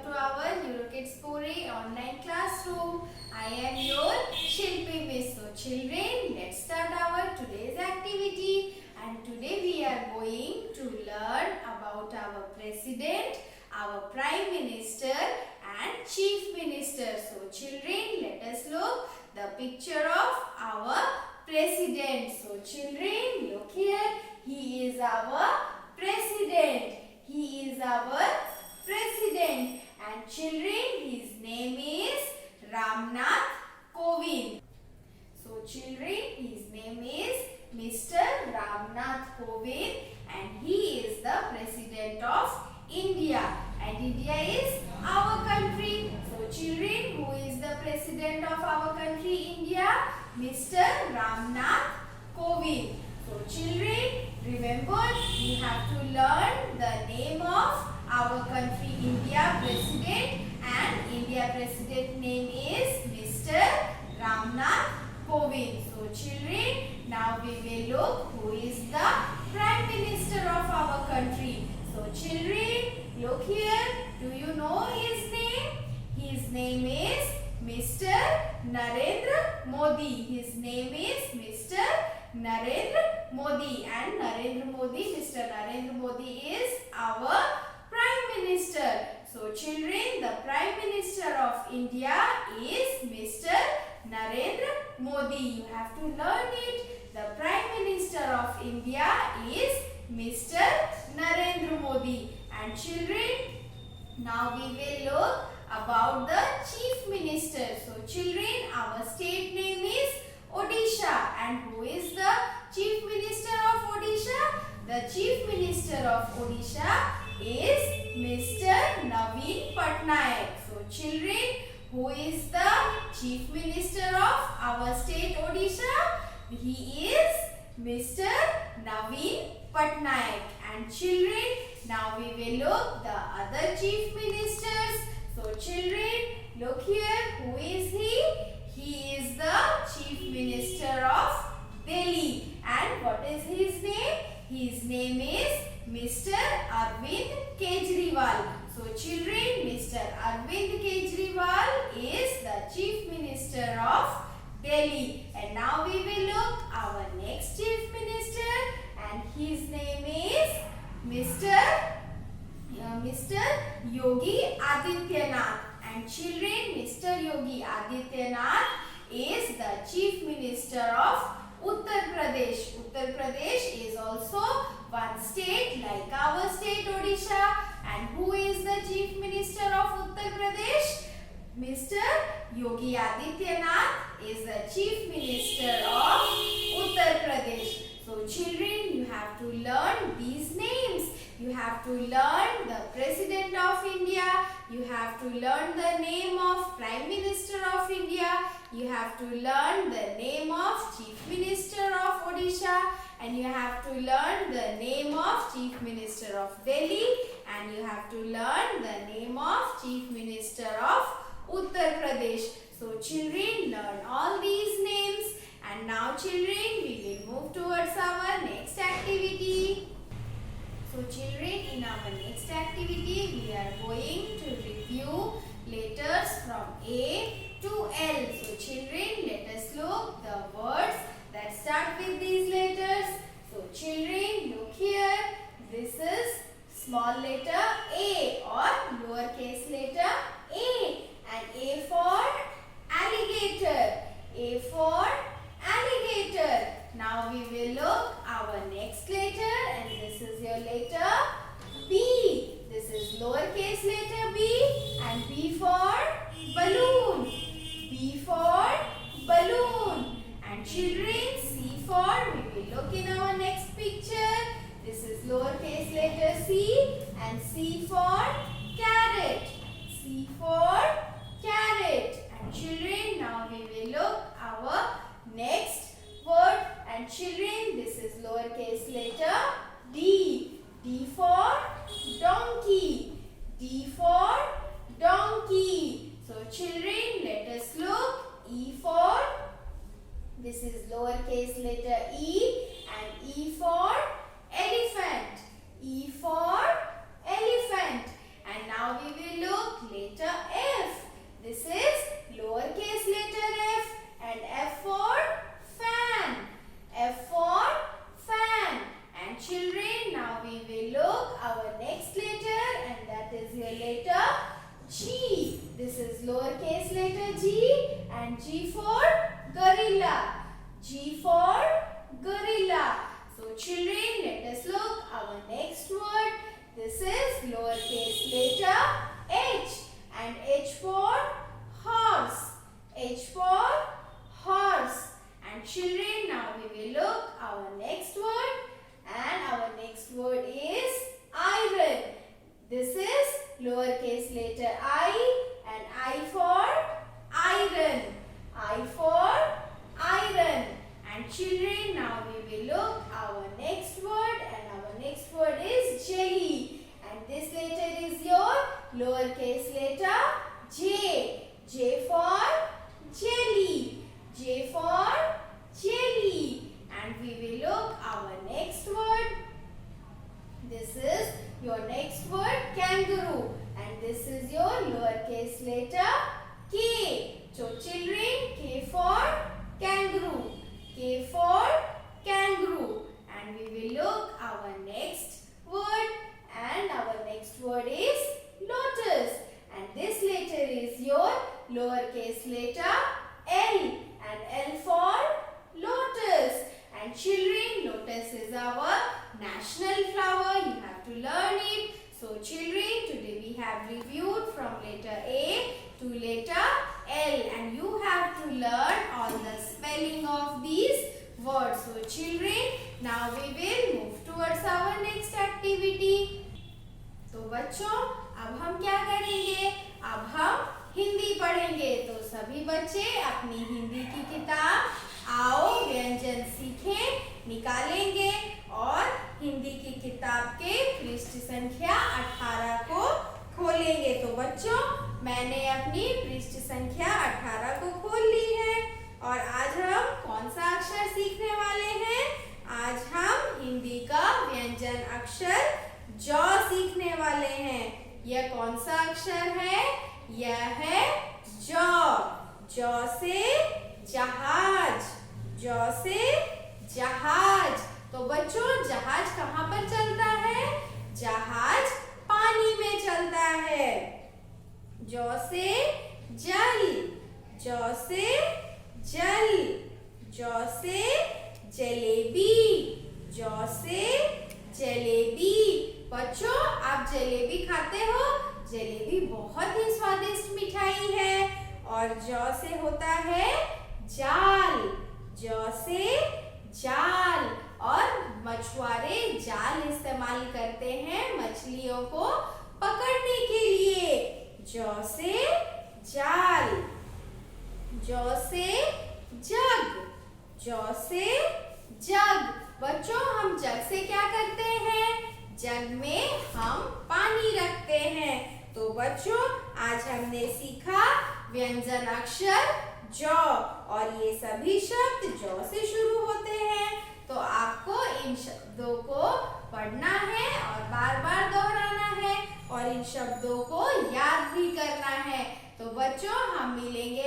welcome to our NeuroKids Puri online classroom. I am your Shilpi Miss. So children, let's start our today's activity. And today we are going to learn about our President, our Prime Minister and Chief Minister. So children, let us look the picture of our President. So children, look here. He is our President. He is our President. And children, his name is Ramnath Kovind. So children, his name is Mr. Ramnath Kovind and he is the President of India. And India is our country. So children, who is the President of our country, India? Mr. Ramnath Kovind. So children, remember we have to learn the name of our country India President, and India President name is Mr. Ramnath Kovind. So children, now we will look who is the Prime Minister of our country. So children, look here. Do you know his name? His name is Mr. Narendra Modi. His name is Mr. Narendra Modi, and Mr. Narendra Modi is our Prime Minister. So children, the Prime Minister of India is Mr. Narendra Modi. You have to learn it. The Prime Minister of India is Mr. Narendra Modi. And children, now we will look about the Chief Minister. So children, our state name is Odisha. And who is the Chief Minister of Odisha? The Chief Minister of Odisha is Mr. Naveen Patnaik. So children, who is the Chief Minister of our state Odisha? He is Mr. Naveen Patnaik. And children, now we will look the other Chief Ministers. So children, look here, who is he? He is the Chief Minister of Delhi. And what is his name? His name is Mr. Arvind Kejriwal. So children, Mr. Arvind Kejriwal is the Chief Minister of Delhi. And now we will look our next Chief Minister, and his name is Mr. Yogi Adityanath. And children, Mr. Yogi Adityanath is the Chief Minister of Uttar Pradesh. Uttar Pradesh is also one state like our state Odisha. And who is the Chief Minister of Uttar Pradesh? Mr. Yogi Adityanath is the Chief Minister of Uttar Pradesh. So children, you have to learn these names. You have to learn the President of India. You have to learn the name of Prime Minister of India. You have to learn the name of Chief Minister of Odisha. And you have to learn the name of Chief Minister of Delhi. And you have to learn the name of Chief Minister of Uttar Pradesh. So children, learn all these names. And now children, we will move towards our next activity. So children, in our next activity, we are going to review letters from A to L. So children, let us look the words that start with these letters. So children, look here. This is small letter A or lowercase letter A. And A for alligator. A for alligator. Now we will look our next letter, and this is your letter B. This is lowercase letter B, and B for balloon. B for balloon. And children, C for, we will look in our next picture. This is lowercase letter C, and C for carrot. C for carrot. And children, now we will look our next word. And children, this is lowercase letter D. D for donkey. D for donkey. So children, let us look. E for, this is lowercase letter E, and E for elephant. E for elephant. And now we will look G, and G for gorilla. G for gorilla. So children, let us look our next word. This is lowercase letter H, and H for horse. H for horse. And children, now we will look our next word, and our next word is iron. This is lowercase letter I, and I for iron. I for iron. And children, now we will look our next word, and our next word is jelly. And this letter is your lowercase letter J. J for jelly. J for jelly. And we will look our next word. This is your next word, kangaroo. And this is your lowercase letter K. So children, K for kangaroo. K for kangaroo. And we will look our next word, and our next word is lotus. And this letter is your lowercase letter L, and L for lotus. And children, lotus is our national flower. You have to learn it. So children, today we have reviewed from letter A to letter L, and you have to learn all the spelling of these words. So children, now we will move towards our next activity. तो बच्चों, अब हम क्या करेंगे? अब हम हिंदी पढ़ेंगे। तो सभी बच्चे अपनी हिंदी की किताब आओ व्यंजन सीखें निकालेंगे और हिंदी की किताब के पृष्ठ संख्या 18 को खोलेंगे। तो बच्चों, मैंने अपनी पृष्ठ संख्या 18 को खोल ली है और आज हम कौन सा अक्षर सीखने वाले हैं? आज हम हिंदी का व्यंजन अक्षर ज सीखने वाले हैं। यह कौन सा अक्षर है? यह है ज। ज से जहाज। ज से जहाज। तो बच्चों, जहाज कहाँ पर चलता है? जहाज पानी में चलता है। ज से जल। ज से जल। ज से जलेबी। ज से जलेबी। बच्चों, आप जलेबी खाते हो? जलेबी बहुत ही स्वादिष्ट मिठाई है। और ज से होता है जाल। ज से जाल। और मछुआरे जाल इस्तेमाल करते हैं मछलियों को पकड़ने के लिए। ज से जाल। ज से जग। ज से जग। बच्चों, हम जग से क्या करते हैं? जग में हम पानी रखते हैं। तो बच्चों, आज हमने सीखा व्यंजन अक्षर ज, और ये सभी शब्द ज से शुरू होते हैं। तो आपको इन शब्दों को पढ़ना है और बार बार दोहराना है और इन शब्दों को याद भी करना है। तो बच्चों, हम मिलेंगे